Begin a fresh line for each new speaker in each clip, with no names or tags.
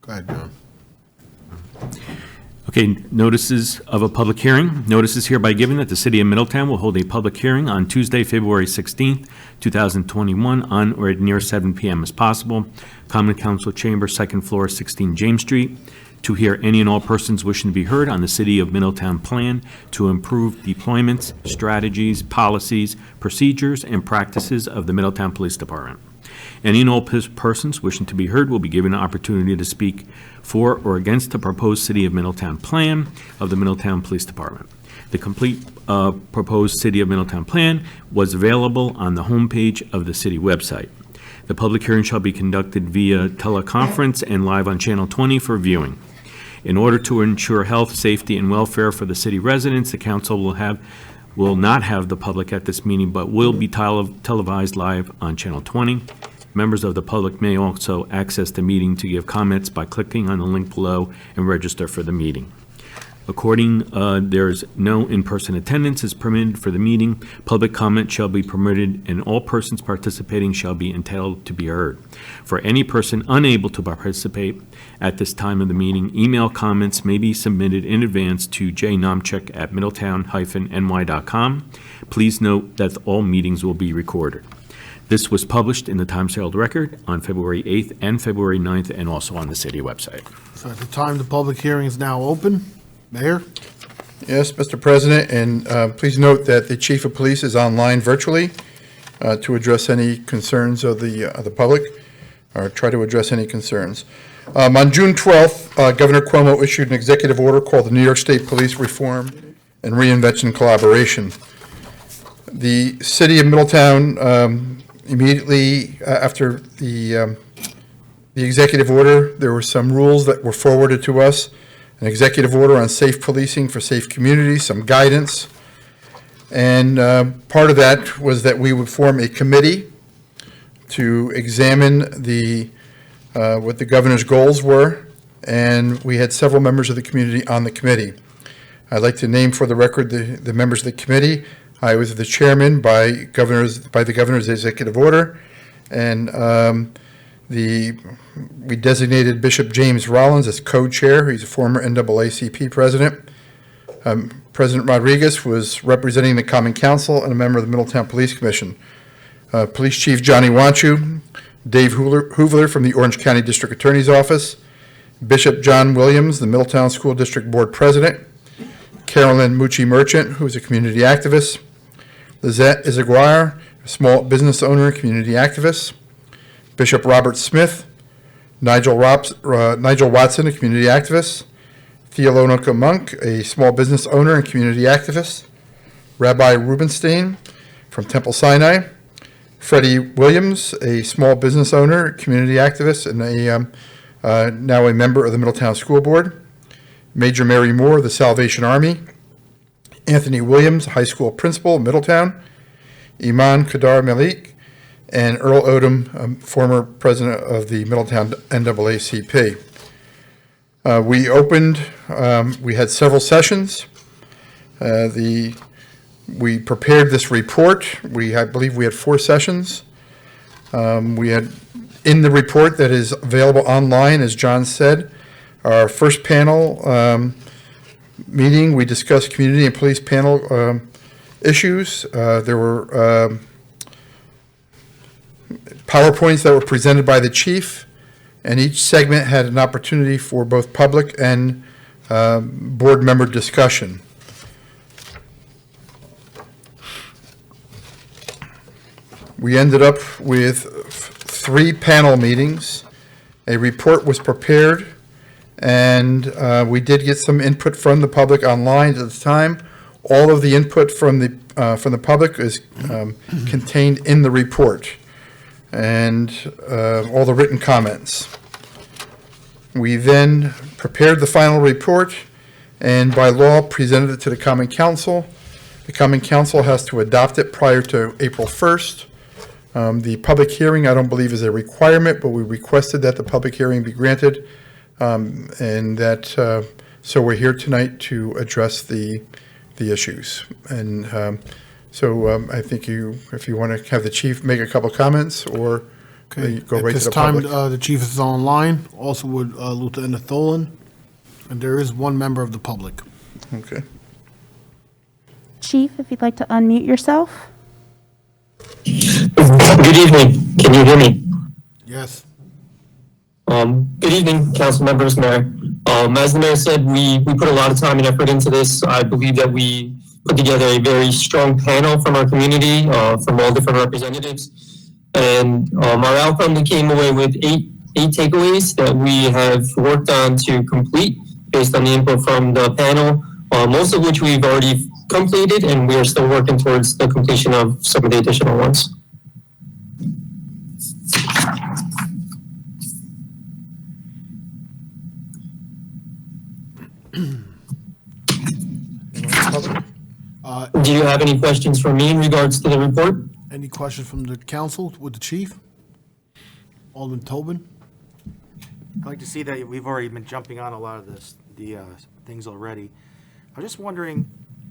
Go ahead, John.
Okay, notices of a public hearing. Notice is hereby given that the City of Middletown will hold a public hearing on Tuesday, February 16th, 2021, on or near 7 p.m. as possible. Common Council Chamber, second floor, 16 James Street, to hear any and all persons wishing to be heard on the City of Middletown plan to improve deployments, strategies, policies, procedures, and practices of the Middletown Police Department. Any and all persons wishing to be heard will be given an opportunity to speak for or against the proposed City of Middletown plan of the Middletown Police Department. The complete proposed City of Middletown plan was available on the homepage of the city website. The public hearing shall be conducted via teleconference and live on Channel 20 for viewing. In order to ensure health, safety, and welfare for the city residents, the council will not have the public at this meeting, but will be televised live on Channel 20. Members of the public may also access the meeting to give comments by clicking on the link below and register for the meeting. There's no in-person attendance is permitted for the meeting. Public comment shall be permitted, and all persons participating shall be entitled to be heard. For any person unable to participate at this time of the meeting, email comments may be submitted in advance to jnomchek@middletown-ny.com. Please note that all meetings will be recorded. This was published in the Times-Herald Record on February 8th and February 9th, and also on the city website.
So at the time the public hearing is now open. Mayor?
Yes, Mr. President, and please note that the Chief of Police is online virtually to address any concerns of the public, or try to address any concerns. On June 12th, Governor Cuomo issued an executive order called the New York State Police Reform and Reinvention Collaboration. The City of Middletown, immediately after the executive order, there were some rules that were forwarded to us. An executive order on safe policing for safe communities, some guidance. And part of that was that we would form a committee to examine what the governor's goals were, and we had several members of the community on the committee. I'd like to name for the record the members of the committee. I was the chairman by the governor's executive order, and we designated Bishop James Rollins as co-chair. He's a former NAACP president. President Rodriguez was representing the Common Council and a member of the Middletown Police Commission. Police Chief Johnny Wanchu, Dave Hoovler from the Orange County District Attorney's Office, Bishop John Williams, the Middletown School District Board President, Carolyn Mucci Merchant, who's a community activist, Lizette Izaguirre, a small business owner and community activist, Bishop Robert Smith, Nigel Watson, a community activist, Theolonica Monk, a small business owner and community activist, Rabbi Rubenstein from Temple Sinai, Freddie Williams, a small business owner, community activist, and now a member of the Middletown School Board, Major Mary Moore of the Salvation Army, Anthony Williams, high school principal, Middletown, Iman Kadar Malik, and Earl Odom, former president of the Middletown NAACP. We had several sessions. We prepared this report. I believe we had 4 sessions. We had, in the report that is available online, as John said, our first panel meeting, we discussed community and police panel issues. There were PowerPoints that were presented by the chief, and each segment had an opportunity for both public and board member discussion. We ended up with 3 panel meetings. A report was prepared, and we did get some input from the public online at the time. All of the input from the public is contained in the report, and all the written comments. We then prepared the final report, and by law presented it to the Common Council. The Common Council has to adopt it prior to April 1st. The public hearing, I don't believe, is a requirement, but we requested that the public hearing be granted, and that so we're here tonight to address the issues. And so I think if you want to have the chief make a couple comments, or
Okay,
Go
at
right to
this
the
time,
public.
the chief is online, also with Lieutenant Tholen, and there is one member of the public.
Okay.
Chief, if you'd like to unmute yourself.
Good evening. Can you hear me?
Yes.
Good evening, council members, mayor. As the mayor said, we put a lot of time and effort into this. I believe that we put together a very strong panel from our community, from all different representatives. And our outcome, we came away with eight takeaways that we have worked on to complete based on the input from the panel, most of which we've already completed, and we are still working towards the completion of some of the additional ones. Do you have any questions for me in regards to the report?
Any questions from the council with the chief? Alderman Tobin?
I'd like to see that we've already been jumping on a lot of the things already. I'm just wondering,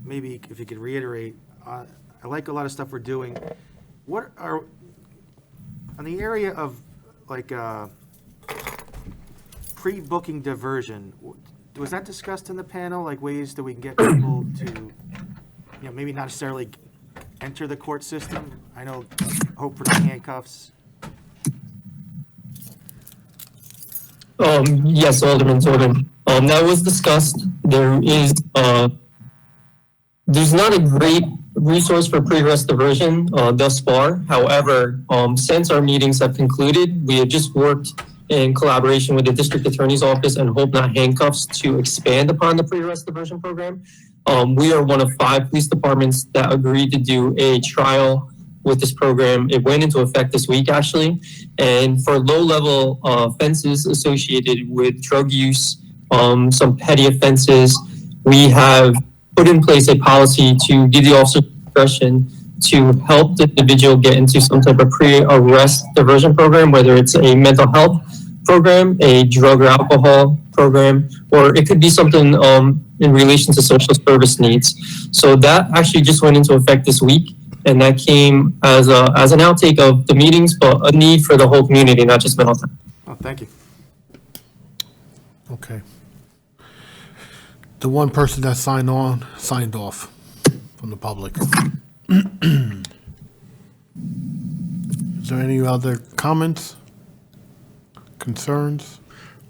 maybe if you could reiterate, I like a lot of stuff we're doing. What are, on the area of like pre-booking diversion, was that discussed in the panel? Like ways that we can get people to, maybe not necessarily enter the court system? I know, hope for the handcuffs.
Yes, Alderman Tobin. That was discussed. There's not a great resource for pre-arrest diversion thus far. However, since our meetings have concluded, we have just worked in collaboration with the district attorney's office and Hope Not Handcuffs to expand upon the pre-arrest diversion program. We are one of 5 police departments that agreed to do a trial with this program. It went into effect this week, actually. And for low-level offenses associated with drug use, some petty offenses, we have put in place a policy to give the officer discretion to help the individual get into some type of pre-arrest diversion program, whether it's a mental health program, a drug or alcohol program, or it could be something in relation to social service needs. So that actually just went into effect this week. And that came as an outtake of the meetings, but a need for the whole community, not just Middletown.
Oh, thank you.
Okay. The one person that signed off from the public. Is there any other comments? Concerns?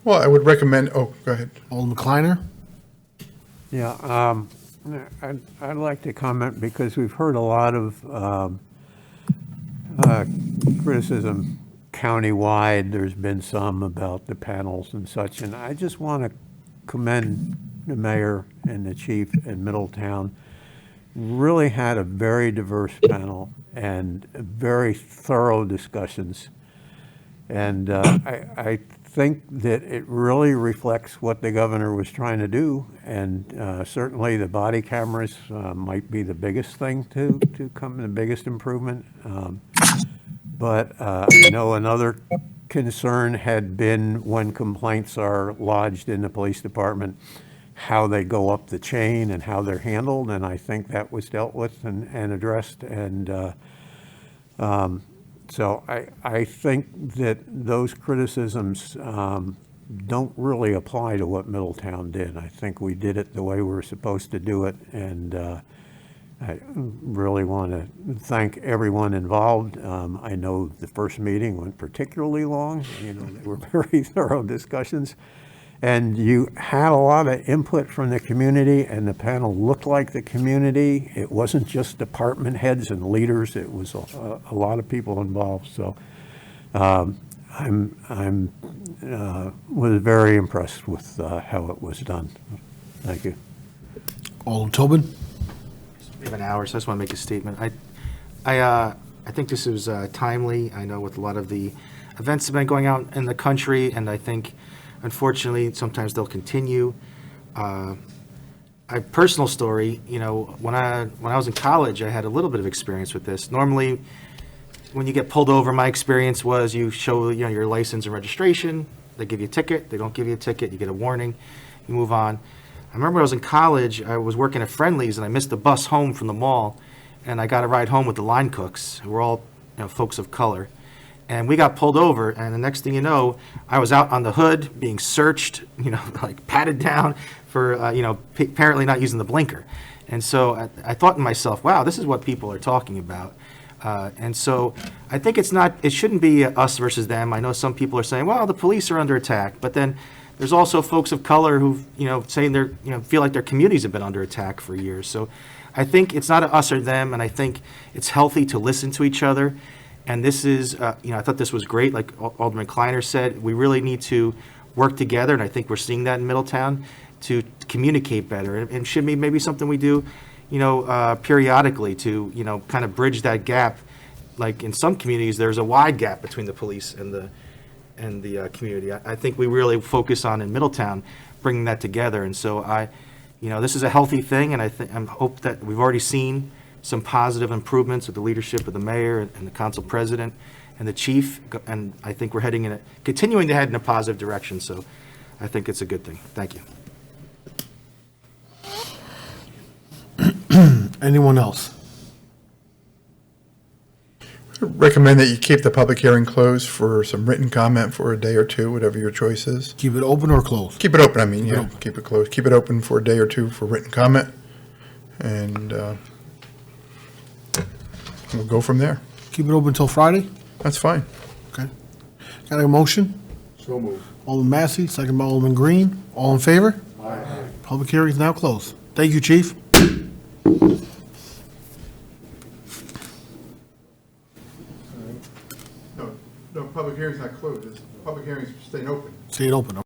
Well, I would recommend, go ahead.
Alderman Kleiner?
Yeah, I'd like to comment because we've heard a lot of criticism countywide. There's been some about the panels and such, and I just want to commend the mayor and the chief in Middletown. Really had a very diverse panel and very thorough discussions. And I think that it really reflects what the governor was trying to do. And certainly the body cameras might be the biggest thing to come, the biggest improvement. But I know another concern had been when complaints are lodged in the police department, how they go up the chain and how they're handled. And I think that was dealt with and addressed. And so I think that those criticisms don't really apply to what Middletown did. I think we did it the way we were supposed to do it, and I really want to thank everyone involved. I know the first meeting went particularly long. They were very thorough discussions. And you had a lot of input from the community, and the panel looked like the community. It wasn't just department heads and leaders. It was a lot of people involved. So was very impressed with how it was done. Thank you.
Alderman Tobin?
We have an hour, so I just want to make a statement. I think this is timely. I know with a lot of the events that have been going out in the country, and I think, unfortunately, sometimes they'll continue. A personal story, when I was in college, I had a little bit of experience with this. Normally, when you get pulled over, my experience was you show your license and registration. They give you a ticket. They don't give you a ticket. You get a warning. You move on. I remember when I was in college, I was working at Friendly's, and I missed the bus home from the mall, and I got a ride home with the line cooks, who were all folks of color. And we got pulled over, and the next thing you know, I was out on the hood being searched, like patted down for, apparently not using the blinker. And so I thought to myself, wow, this is what people are talking about. And so I think it shouldn't be us versus them. I know some people are saying, well, the police are under attack, but then there's also folks of color who, saying feel like their communities have been under attack for years. So I think it's not a us or them, and I think it's healthy to listen to each other. And this is, I thought this was great. Like Alderman Kleiner said, we really need to work together, and I think we're seeing that in Middletown, to communicate better. And should be maybe something we do, periodically to, kind of bridge that gap. Like in some communities, there's a wide gap between the police and the community. I think we really focus on in Middletown bringing that together. And so this is a healthy thing, and I hope that we've already seen some positive improvements with the leadership of the mayor and the council president and the chief, and I think we're continuing to head in a positive direction, so I think it's a good thing. Thank you.
Anyone else?
Recommend that you keep the public hearing closed for some written comment for a day or two, whatever your choice is.
Keep it open or closed?
Keep it open,
Keep it open.
keep it closed. Keep it open for a day or two for written comment, and we'll go from there.
Keep it open until Friday?
That's fine.
Okay. Got a motion?
So moved.
Alderman Massey, second by Alderman Green. All in favor? Aye. Public hearing is now closed. Thank you, Chief.
No, public hearing's not closed. Public hearing's staying open.
Stay it open.